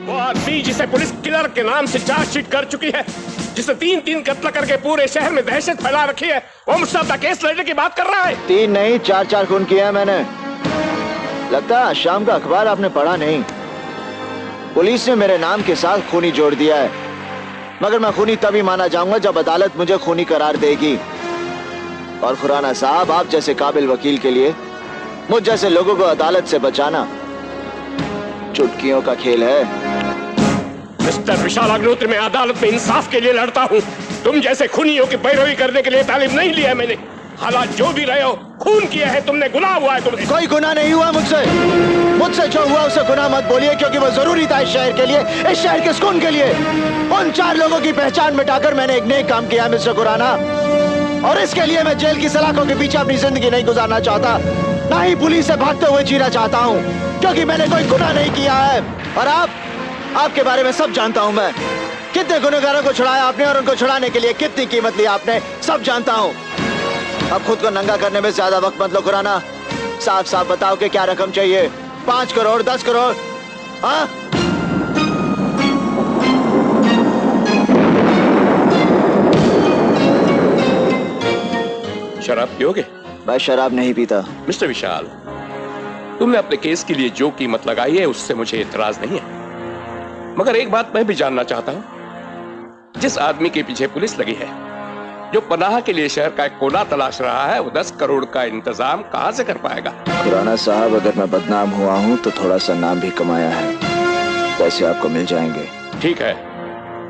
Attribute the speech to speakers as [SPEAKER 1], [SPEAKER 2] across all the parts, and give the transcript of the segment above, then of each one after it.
[SPEAKER 1] वो आदमी जिसे पुलिस किलर के नाम से चार्जशीट कर चुकी है, जिसे 3-3 कत्ल करके पूरे शहर में दहशत फैला रखी है, वो मुझसे अपना केस लड़ने की बात कर रहा है।
[SPEAKER 2] 3 नहीं 4 खून किए हैं मैंने। लगता है शाम का अखबार आपने पढ़ा नहीं। पुलिस ने मेरे नाम के साथ खूनी जोड़ दिया है, मगर मैं खूनी तभी माना जाऊंगा जब अदालत मुझे खूनी करार देगी। और खुराना साहब, आप जैसे काबिल वकील के लिए मुझ जैसे लोगों को अदालत से बचाना चुटकियों का खेल है।
[SPEAKER 1] मिस्टर विशाल अग्निहोत्री, मैं अदालत में इंसाफ के लिए लड़ता हूँ। तुम जैसे खूनियों की पैरवी करने के लिए तालीम नहीं लिया है मैंने। हालात जो भी रहे हो, खून किया है तुमने, गुनाह हुआ है तुमसे।
[SPEAKER 2] कोई गुनाह नहीं हुआ मुझसे जो हुआ उसे गुनाह मत बोलिए, क्योंकि वो जरूरी था इस शहर के लिए, इस शहर के सुकून के लिए। उन 4 लोगों की पहचान मिटाकर मैंने एक नेक काम किया मिस्टर खुराना, और इसके लिए मैं जेल की सलाखों के पीछे अपनी जिंदगी नहीं गुजारना चाहता, ना ही पुलिस से भागते हुए जीना चाहता हूँ, क्योंकि मैंने कोई गुनाह नहीं किया है। और आपके बारे में सब जानता हूँ मैं। कितने गुनहगारों को छुड़ाया आपने और उनको छुड़ाने के लिए कितनी कीमत ली आपने, सब जानता हूँ। अब खुद को नंगा करने में ज्यादा वक्त मत लो खुराना। साफ साफ बताओ कि क्या रकम चाहिए? 5 करोड़, 10 करोड़? हाँ?
[SPEAKER 1] शराब पियोगे?
[SPEAKER 2] मैं शराब नहीं पीता।
[SPEAKER 1] मिस्टर विशाल, तुमने अपने केस के लिए जो कीमत लगाई है उससे मुझे एतराज नहीं है, मगर एक बात मैं भी जानना चाहता हूं। जिस आदमी के पीछे पुलिस लगी है, जो पनाह के लिए शहर का एक कोना तलाश रहा है, वो 10 करोड़ का इंतजाम कहां से कर पाएगा?
[SPEAKER 2] खुराना साहब, अगर मैं बदनाम हुआ हूं तो थोड़ा सा नाम भी कमाया है, पैसे आपको मिल जाएंगे।
[SPEAKER 1] ठीक है,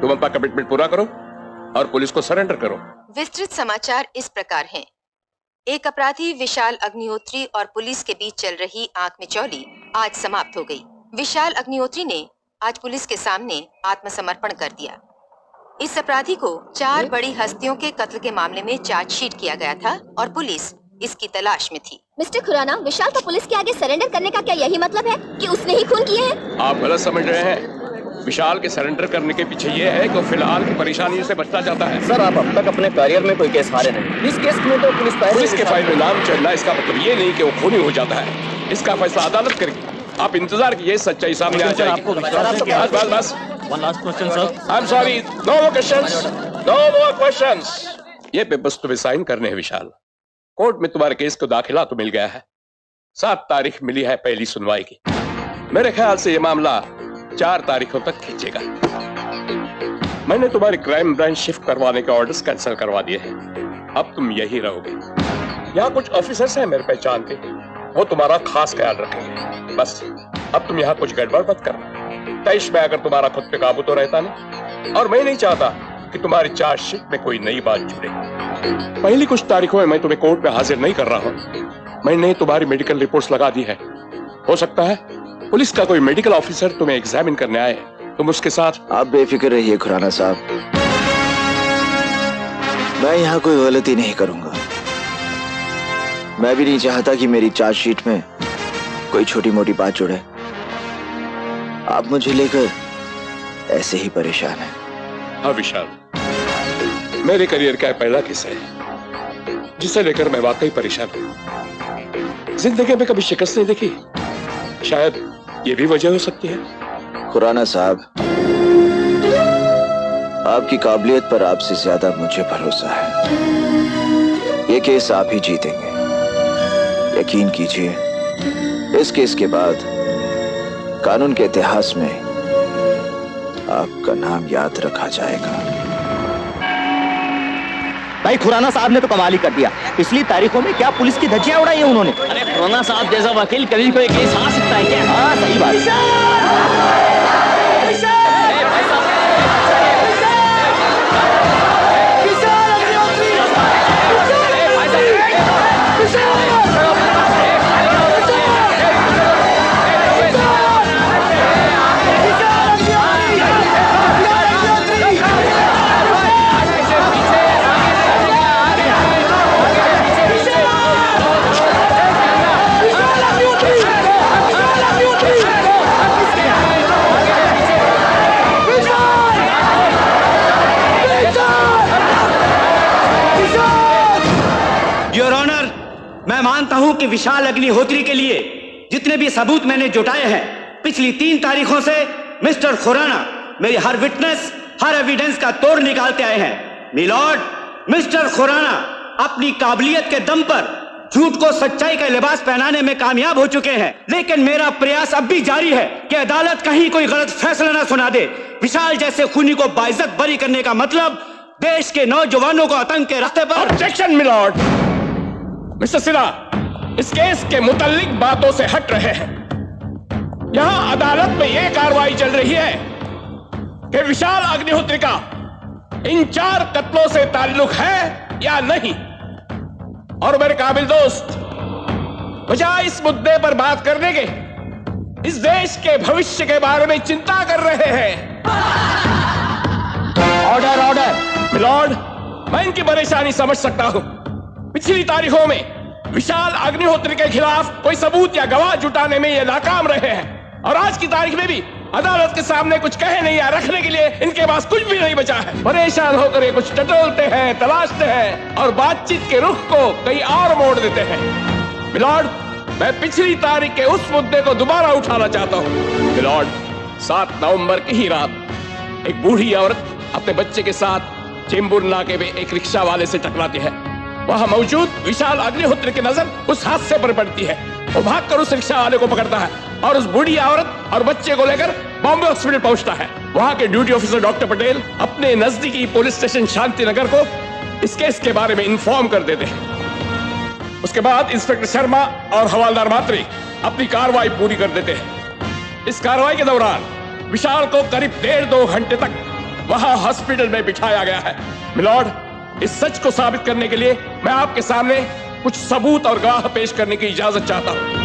[SPEAKER 1] तुम अपना कमिटमेंट पूरा करो और पुलिस को सरेंडर करो।
[SPEAKER 3] विस्तृत समाचार इस प्रकार हैं। एक अपराधी विशाल अग्निहोत्री और पुलिस के बीच चल रही आंख मिचौली आज समाप्त हो गई। विशाल अग्निहोत्री ने आज पुलिस के सामने आत्मसमर्पण कर दिया। इस अपराधी को 4 बड़ी हस्तियों के कत्ल के मामले में चार्जशीट किया गया था और पुलिस इसकी तलाश में थी।
[SPEAKER 4] मिस्टर खुराना, विशाल का पुलिस के आगे सरेंडर करने का क्या यही मतलब है कि उसने ही खून किए हैं?
[SPEAKER 1] आप गलत समझ रहे हैं। विशाल के सरेंडर करने के पीछे ये है कि फिलहाल की परेशानियों से बचना चाहता है।
[SPEAKER 5] सर, आप अब तक अपने करियर में कोई केस हारे नहीं। इस केस में तो पुलिस
[SPEAKER 1] के फाइल में नाम चढ़ना इसका मतलब ये नहीं कि वो खूनी हो जाता है। इसका फैसला अदालत करेगी। आप इंतजार कीजिए, सच्चाई सामने आ जाएगी। बस।
[SPEAKER 5] One last question, sir.
[SPEAKER 1] I'm sorry, no more questions. No more questions. ये पेपर्स तुम्हें साइन करने हैं विशाल। कोर्ट में तुम्हारे केस को दाखिला तो मिल गया है। 7 तारीख मिली है पहली सुनवाई की। मेरे ख्याल से ये मामला 4 तारीखों तक खींचेगा। मैंने तुम्हारी क्राइम ब्रांच शिफ्ट करवाने के ऑर्डर्स कैंसिल करवा दिए हैं। अब तुम यही रहोगे। यहाँ कुछ ऑफिसर्स हैं मेरे पहचान के, वो तुम्हारा खास ख्याल रखेंगे। बस अब तुम यहाँ कुछ गड़बड़ मत करना। तैश में अगर तुम्हारा खुद पे काबू तो रहता नहीं, और मैं नहीं चाहता कि तुम्हारी चार्जशीट में कोई नई बात जुड़े। पहली कुछ तारीखों में मैं तुम्हें कोर्ट में हाजिर नहीं कर रहा हूँ। मैंने तुम्हारी मेडिकल रिपोर्ट्स लगा दी है। हो सकता है पुलिस का कोई मेडिकल ऑफिसर तुम्हें एग्जामिन करने आए, तुम उसके साथ।
[SPEAKER 2] आप बेफिक्र रहिए खुराना साहब, मैं यहाँ कोई गलती नहीं करूंगा। मैं भी नहीं चाहता कि मेरी चार्जशीट में कोई छोटी मोटी बात जुड़े। आप मुझे लेकर ऐसे ही परेशान हैं।
[SPEAKER 1] हाँ विशाल, मेरे करियर का पहला किस्सा है जिसे लेकर मैं वाकई परेशान हूँ। जिंदगी में कभी शिकस्त नहीं देखी, शायद ये भी वजह हो सकती है।
[SPEAKER 2] खुराना साहब, आपकी काबिलियत पर आपसे ज्यादा मुझे भरोसा है। ये केस आप ही जीतेंगे, यकीन कीजिए। इस केस के बाद कानून के इतिहास में आपका नाम याद रखा जाएगा।
[SPEAKER 5] भाई, खुराना साहब ने तो कमाल ही कर दिया। पिछली तारीखों में क्या पुलिस की धज्जियां उड़ाई है उन्होंने। अरे खुराना साहब जैसा वकील कभी कोई केस हार सकता है क्या? हाँ, सही बात।
[SPEAKER 6] मैं मानता हूं कि विशाल अग्निहोत्री के लिए जितने भी सबूत मैंने जुटाए हैं, पिछली 3 तारीखों से मिस्टर खुराना मेरी हर विटनेस, हर एविडेंस का तोड़ निकालते आए हैं। मिलॉर्ड, मिस्टर खुराना अपनी काबिलियत के दम पर झूठ को सच्चाई का लिबास पहनाने में कामयाब हो चुके हैं, लेकिन मेरा प्रयास अब भी जारी है कि अदालत कहीं कोई गलत फैसला ना सुना दे। विशाल जैसे खूनी को बाइज्जत बरी करने का मतलब देश के नौजवानों को आतंक के रास्ते पर।
[SPEAKER 1] Objection milord. मिस्टर सिन्हा, इस केस के मुतल्लिक बातों से हट रहे हैं। यहां अदालत में यह कार्रवाई चल रही है कि विशाल अग्निहोत्री का इन 4 कत्लों से ताल्लुक है या नहीं। और मेरे काबिल दोस्त, बजाय इस मुद्दे पर बात करने के इस देश के भविष्य के बारे में चिंता कर रहे हैं।
[SPEAKER 5] Order order.
[SPEAKER 1] मिलॉर्ड, मैं इनकी परेशानी समझ सकता हूं। पिछली तारीखों में विशाल अग्निहोत्री के खिलाफ कोई सबूत या गवाह जुटाने में ये नाकाम रहे हैं, और आज की तारीख में भी अदालत के सामने कुछ कहने या रखने के लिए इनके पास कुछ भी नहीं बचा है। परेशान होकर ये कुछ टटोलते हैं, तलाशते हैं और बातचीत के रुख को कहीं और मोड़ देते हैं। मिलॉर्ड, मैं पिछली तारीख के उस मुद्दे को दोबारा उठाना चाहता हूं। मिलॉर्ड, 7 नवंबर की ही रात एक बूढ़ी औरत अपने बच्चे के साथ चेंबूर नाके पे एक रिक्शा वाले से टकराती है। वहां मौजूद विशाल अग्निहोत्री की नजर उस हादसे पर पड़ती है। वो भागकर उस रिक्शा वाले को पकड़ता है और उस बूढ़ी औरत और बच्चे को लेकर बॉम्बे हॉस्पिटल पहुंचता है। वहां के ड्यूटी ऑफिसर डॉक्टर पटेल अपने नजदीकी पुलिस स्टेशन शांतिनगर को इस केस के बारे में इन्फॉर्म कर देते हैं। उसके बाद इंस्पेक्टर शर्मा और हवालदार मात्री अपनी कार्रवाई पूरी कर देते हैं। इस कार्रवाई के दौरान विशाल को करीब 1.5-2 घंटे तक वहां हॉस्पिटल में बिठाया गया है। मिलॉर्ड, इस सच को साबित करने के लिए मैं आपके सामने कुछ सबूत और गवाह पेश करने की इजाजत चाहता हूं।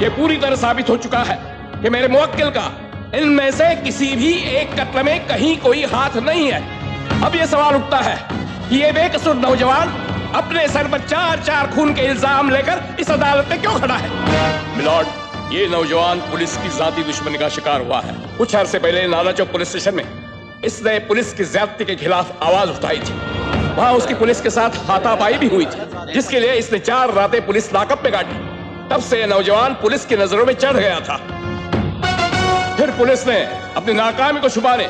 [SPEAKER 1] ये पूरी तरह साबित हो चुका है कि मेरे मुवक्किल का इनमें से किसी भी एक कत्ल में कहीं कोई हाथ नहीं है। अब ये सवाल उठता है कि ये बेकसूर नौजवान अपने सर पर 4 खून के इल्जाम लेकर इस अदालत में क्यों खड़ा है। मिलॉर्ड, ये नौजवान पुलिस की जाती दुश्मनी का शिकार हुआ है। कुछ अरसे पहले नाला चौक पुलिस स्टेशन में इसने पुलिस की ज्यादती के खिलाफ आवाज उठाई थी। वहां उसकी पुलिस के साथ हाथापाई भी हुई थी, जिसके लिए इसने 4 रातें पुलिस लॉकअप में काटी। तब से यह नौजवान पुलिस की नजरों में चढ़ गया था। फिर पुलिस ने अपनी नाकामी को छुपाने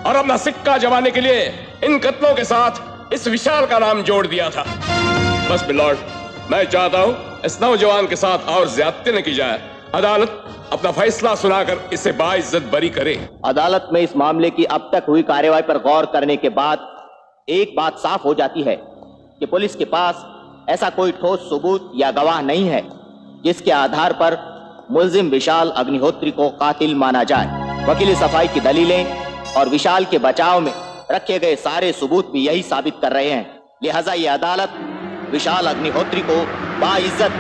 [SPEAKER 1] और अपना सिक्का जमाने के लिए इन कत्लों के साथ इस विशाल का नाम जोड़ दिया था। बस मिलॉर्ड, मैं चाहता हूं इस नौजवान के साथ और ज्यादती न की जाए। अदालत अपना फैसला सुनाकर इसे बाइज्जत बरी करे।
[SPEAKER 5] अदालत में इस मामले की अब तक हुई कार्रवाई पर गौर करने के बाद एक बात साफ हो जाती है कि पुलिस के पास ऐसा कोई ठोस सबूत या गवाह नहीं है जिसके आधार पर मुल्जिम विशाल अग्निहोत्री को कातिल माना जाए। वकील सफाई की दलीलें और विशाल के बचाव में रखे गए सारे सबूत भी यही साबित कर रहे हैं। लिहाजा ये अदालत विशाल अग्निहोत्री को बाइज्जत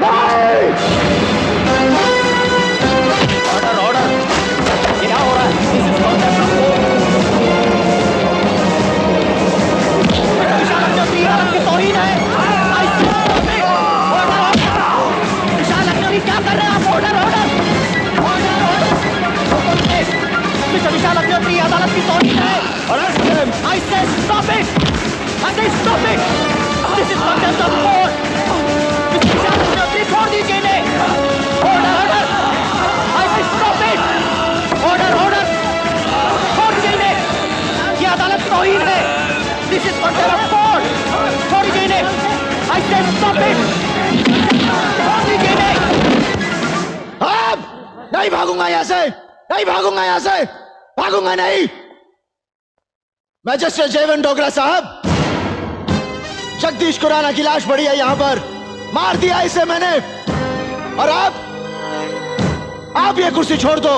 [SPEAKER 5] ऑर्डर ऑर्डर क्या हो रहा है? विशाल अग्निहोत्री की तौहीन है। विशाल अग्निहोत्री क्या कर रहे हैं आप? Order order mister Vishal Agnihotri, अदालत की तौहीन है। I say stop it! I say stop it! This is contempt of court! Mister Vishal Agnihotri, छोड़ दीजिए इन्हें। Order order I say stop it! Order order छोड़ दीजिए इन्हें। ये अदालत की तौहीन है। This is contempt of court! छोड़ दीजिए इन्हें। I say stop it! छोड़ दीजिए इन्हें।
[SPEAKER 2] अब नहीं भागूंगा यहाँ से, नहीं भागूंगा यहाँ से, भागूंगा नहीं। मैजिस्ट्रेट जयवंत डोगरा साहब, जगदीश खुराना की लाश पड़ी है यहाँ पर, मार दिया इसे मैंने। और आप ये कुर्सी छोड़ दो,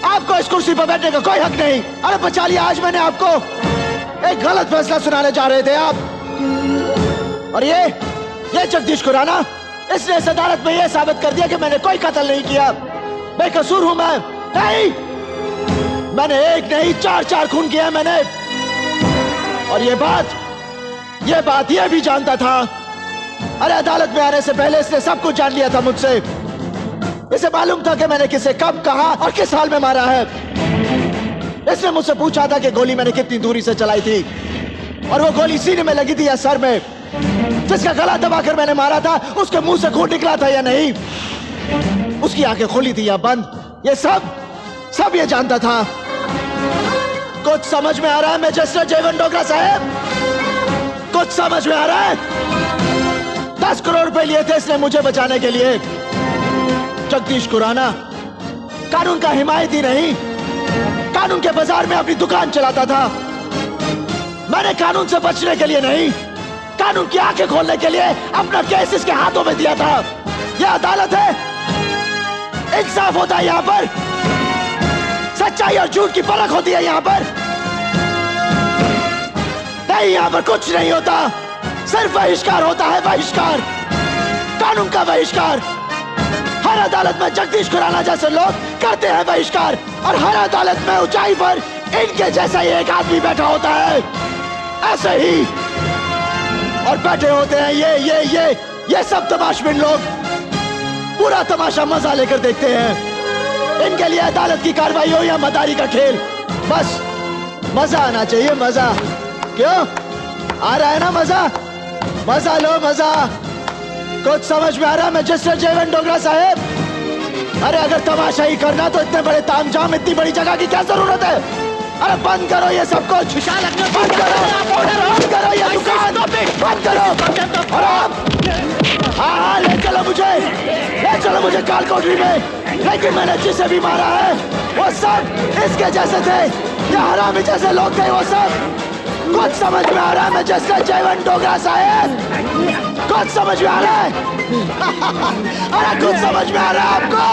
[SPEAKER 2] आपको इस कुर्सी पर बैठने का कोई हक नहीं। अरे बचा लिया, आज मैंने आपको एक गलत फैसला सुनाने जा रहे थे आप। और ये जगदीश खुराना इसने इस अदालत में यह साबित कर दिया कि मैंने कोई कत्ल नहीं किया, बेकसूर हूं मैं। नहीं, मैंने एक नहीं 4 खून किया मैंने। और ये बात ये भी जानता था। अरे अदालत में आने से पहले इसने सब कुछ जान लिया था मुझसे। इसे मालूम था कि मैंने किसे कब कहा और किस हाल में मारा है। इसने मुझसे पूछा था कि गोली मैंने कितनी दूरी से चलाई थी और वो गोली सीने में लगी थी या सर में। जिसका गला दबाकर मैंने मारा था उसके मुंह से खून निकला था या नहीं, उसकी आंखें खुली थी या बंद, ये सब ये जानता था। कुछ समझ में आ रहा है मैजिस्ट्रेट जयवंत डोगरा साहब? कुछ समझ में आ रहा है? 10 करोड़ रुपए लिए थे इसने मुझे बचाने के लिए। जगदीश खुराना कानून का हिमायती नहीं, कानून के बाजार में अपनी दुकान चलाता था। मैंने कानून से बचने के लिए नहीं, कानून की आंखें खोलने के लिए अपना केस इसके हाथों में दिया था। यह अदालत है, इंसाफ होता है यहां पर, सच्चाई और झूठ की परख होती है यहां पर। नहीं, यहां पर कुछ नहीं होता, सिर्फ बहिष्कार होता है, बहिष्कार, कानून का बहिष्कार। हर अदालत में जगदीश खुराना जैसे लोग करते हैं बहिष्कार, और हर अदालत में ऊंचाई पर इनके जैसा ही एक आदमी बैठा होता है, ऐसे ही। और बैठे होते हैं ये सब तमाशबिन लोग, पूरा तमाशा मजा लेकर देखते हैं। इनके लिए अदालत की कार्रवाई हो या मदारी का खेल, बस मजा आना चाहिए, मजा। क्यों आ रहा है ना मजा? मजा लो, मजा। कुछ समझ में आ रहा है मैजिस्ट्रेट जयवंत डोगरा साहब? अरे अगर तमाशा ही करना तो इतने बड़े तामझाम, इतनी बड़ी जगह की क्या जरूरत है? अरे बंद करो ये सब कुछ, बंद करो ये दुकान, बंद करो। और आप हाँ, ले चलो मुझे काल कोठरी में। लेकिन मैंने जिसे भी मारा है वो सब इसके जैसे थे, ये हरामी जैसे लोग थे वो सब। कुछ समझ में आ रहा है मैजिस्ट्रेट जयवंत डोगरा साहब? कुछ समझ में आ रहा है? अरे कुछ समझ में आ रहा है आपको?